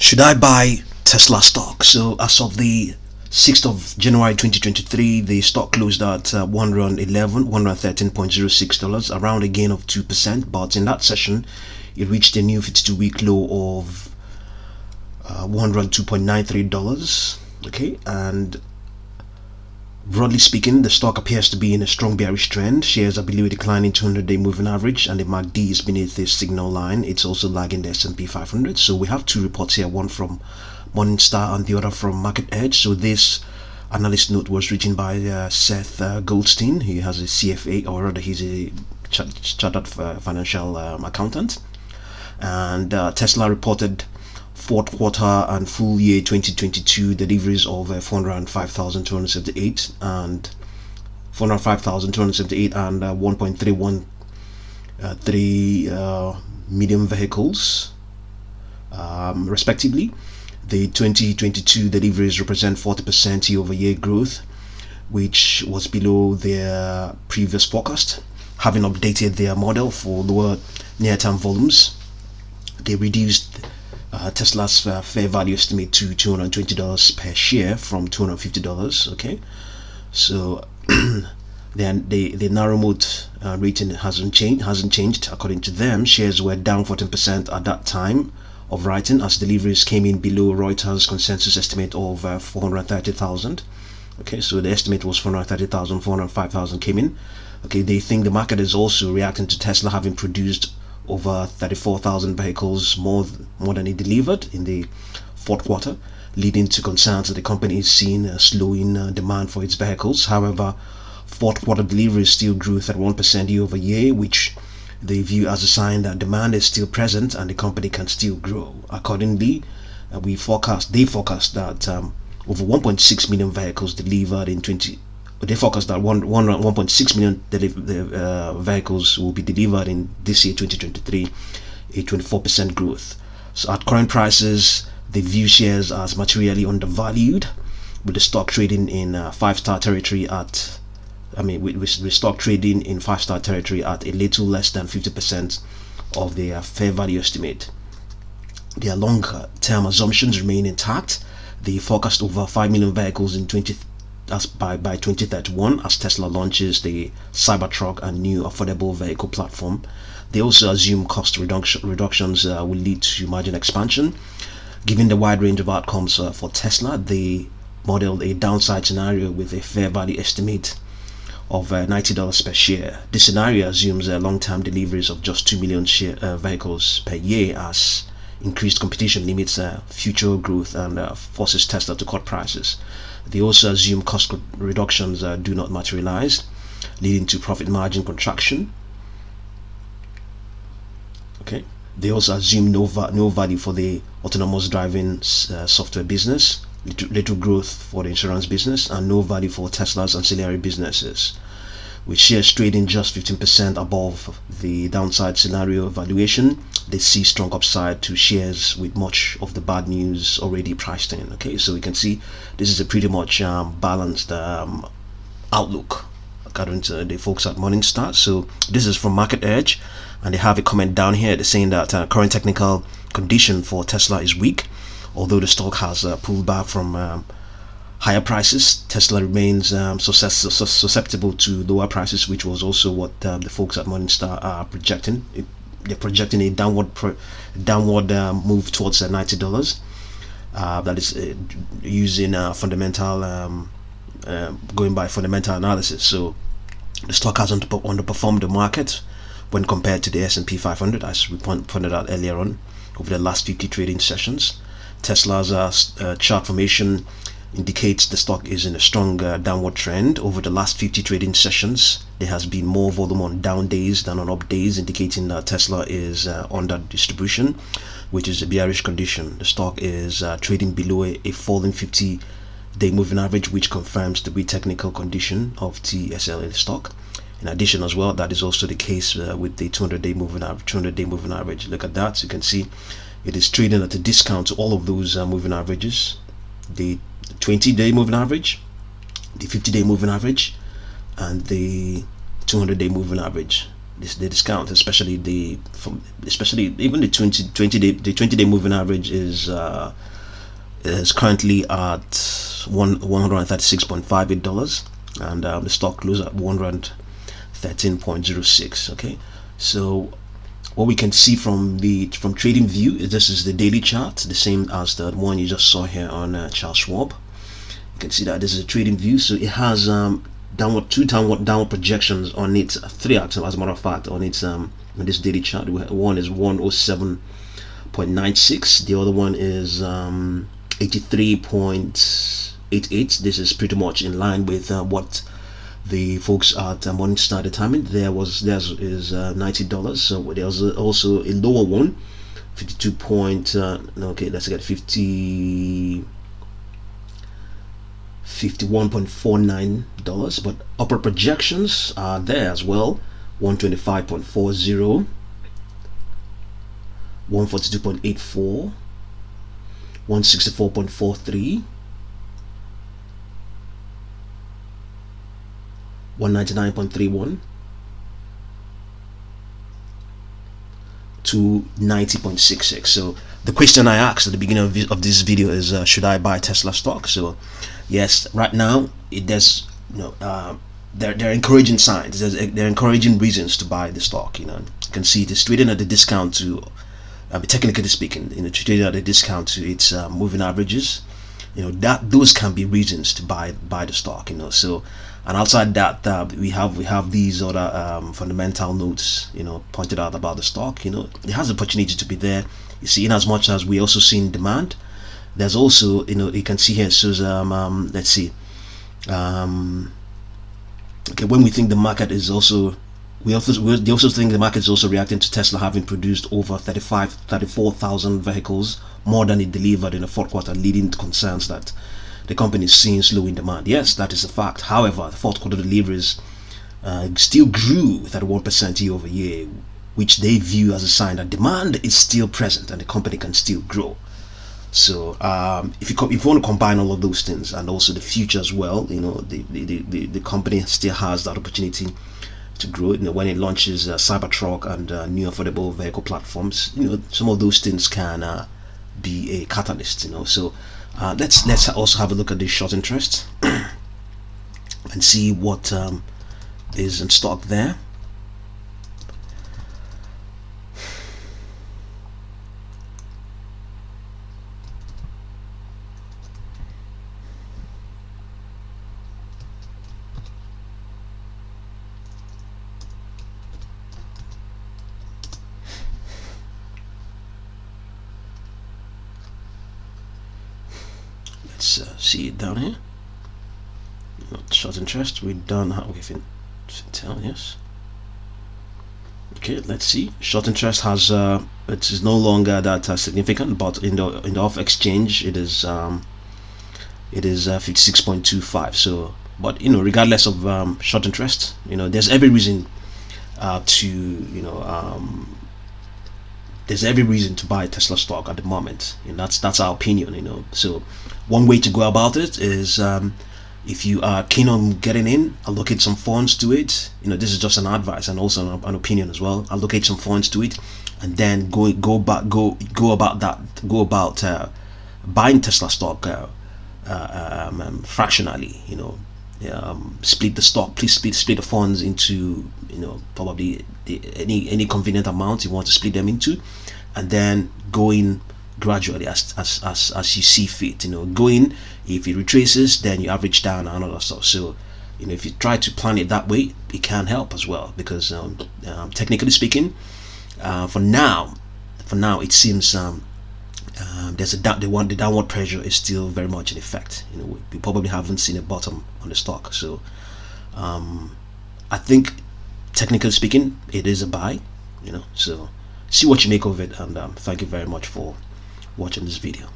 Should I buy Tesla stock? So as of the 6th of January 2023, the stock closed at $113.06, around a gain of 2%, but in that session it reached a new 52-week low of $102.93. Okay, and broadly speaking, the stock appears to be in a strong bearish trend. Shares are below a declining 200-day moving average, and the MACD is beneath the signal line. It's also lagging the S&P 500. So we have two reports here, one from Morningstar and the other from Market Edge. So this analyst note was written by Seth Goldstein. He has a CFA, or rather he's a chartered financial accountant. And Tesla reported fourth quarter and full year 2022 deliveries of 405,278 and 1.313 million vehicles, respectively. The 2022 deliveries represent 40% year-over-year growth, which was below their previous forecast. Having updated their model for lower near-term volumes, they reduced Tesla's fair value estimate to $220 per share from $250. Okay, so then the narrow mode rating hasn't changed. According to them, shares were down 14% at that time of writing, as deliveries came in below Reuters consensus estimate of 430,000. Okay, so the estimate was 430,000, 405,000 came in. Okay, they think the market is also reacting to Tesla having produced over 34,000 vehicles more than it delivered in the fourth quarter, leading to concerns that the company is seeing a slowing demand for its vehicles. However, fourth quarter deliveries still grew 31% year over year, which they view as a sign that demand is still present and the company can still grow. Accordingly, they forecast that over 1.6 million vehicles delivered in 20. They forecast that 1.6 million vehicles will be delivered in this year 2023, a 24% growth. So at current prices, they view shares as materially undervalued, with the stock trading in five-star territory at with stock trading in five-star territory at a little less than 50% of their fair value estimate. Their long-term assumptions remain intact. They forecast over 5 million vehicles in by 2031 as Tesla launches the Cybertruck and new affordable vehicle platform. They also assume cost reductions will lead to margin expansion. Given the wide range of outcomes for Tesla, they modeled a downside scenario with a fair value estimate of $90 per share. This scenario assumes long-term deliveries of just 2 million vehicles per year, as increased competition limits future growth and forces Tesla to cut prices. They also assume cost reductions do not materialize, leading to profit margin contraction. Okay. They also assume no value for the autonomous driving software business, little growth for the insurance business, and no value for Tesla's ancillary businesses, with shares trading just 15% above the downside scenario valuation. They see strong upside to shares with much of the bad news already priced in. Okay, so we can see this is a pretty much balanced outlook according to the folks at Morningstar. So this is from Market Edge, and they have a comment down here. They're saying that current technical condition for Tesla is weak, although the stock has pulled back from higher prices. Tesla remains susceptible to lower prices, which was also what the folks at Morningstar are projecting. They're projecting a downward move towards $90. That is using fundamental, going by fundamental analysis. So the stock has underperformed the market when compared to the S&P 500, as we pointed out earlier on, over the last 50 trading sessions. Tesla's chart formation indicates the stock is in a strong downward trend. Over the last 50 trading sessions, there has been more volume on down days than on up days, indicating that Tesla is under distribution, which is a bearish condition. The stock is trading below a falling 50-day moving average, which confirms the weak technical condition of TSLA stock. In addition, as well, that is also the case with the 200-day moving average. Look at that. You can see it is trading at a discount to all of those moving averages. The 20-day moving average, the 50-day moving average, and the 200-day moving average. the discount, especially especially even the 20-day moving average is currently at $136.58, and the stock closed at 113.06. Okay, so what we can see from trading view is this is the daily chart, the same as the one you just saw here on Charles Schwab. You can see that this is a trading view, so it has two downward projections on it, three actually, as a matter of fact, on its on this daily chart. One is 107.96, the other one is 83.88. This is pretty much in line with what the folks at Morningstar determined. Theirs is $90. So there's also a lower one, 52 point. Okay, let's get 51.49, but upper projections are there as well. 125.40, 142.84, 164.43, 199.31 to 90.66. So the question I asked at the beginning of this video is, should I buy Tesla stock? So yes, right now there's there are encouraging signs. There are encouraging reasons to buy the stock. You can see it is trading at a discount to, technically speaking, trading at a discount to its moving averages. Those can be reasons to buy the stock. So, and outside that, we have these other fundamental notes pointed out about the stock. It has the opportunity to be there. You see, in as much as we also seen demand, there's also you can see here it shows let's see, okay, when we think the market is also, they also think the market is also reacting to Tesla having produced over 34,000 vehicles, more than it delivered in the fourth quarter, leading to concerns that the company is seeing slowing demand. Yes, that is a fact. However, the fourth quarter deliveries still grew 31% year over year, which they view as a sign that demand is still present and the company can still grow. So if you want to combine all of those things and also the future as well, the company still has that opportunity to grow. When it launches Cybertruck and new affordable vehicle platforms, some of those things can be a catalyst. So let's also have a look at the short interest and see what is in stock there. Let's see it down here. Short interest, we done. Okay, Fintel, yes. Okay, let's see. Short interest has it is no longer that significant, but in the off exchange it is 56.25. So, but regardless of short interest, there's every reason there's every reason to buy Tesla stock at the moment, and that's our opinion. So one way to go about it is, if you are keen on getting in, allocate some funds to it. This is just an advice and also an opinion as well. Allocate some funds to it, and then go about buying Tesla stock fractionally. Split the stock. Please split the funds into probably any convenient amount you want to split them into, and then go in gradually as you see fit. Go in, if it retraces, then you average down and all that stuff. So if you try to plan it that way, it can help as well, because technically speaking, for now it seems there's the downward pressure is still very much in effect. We probably haven't seen a bottom on the stock. So I think technically speaking, it is a buy. So see what you make of it, and thank you very much for watching this video.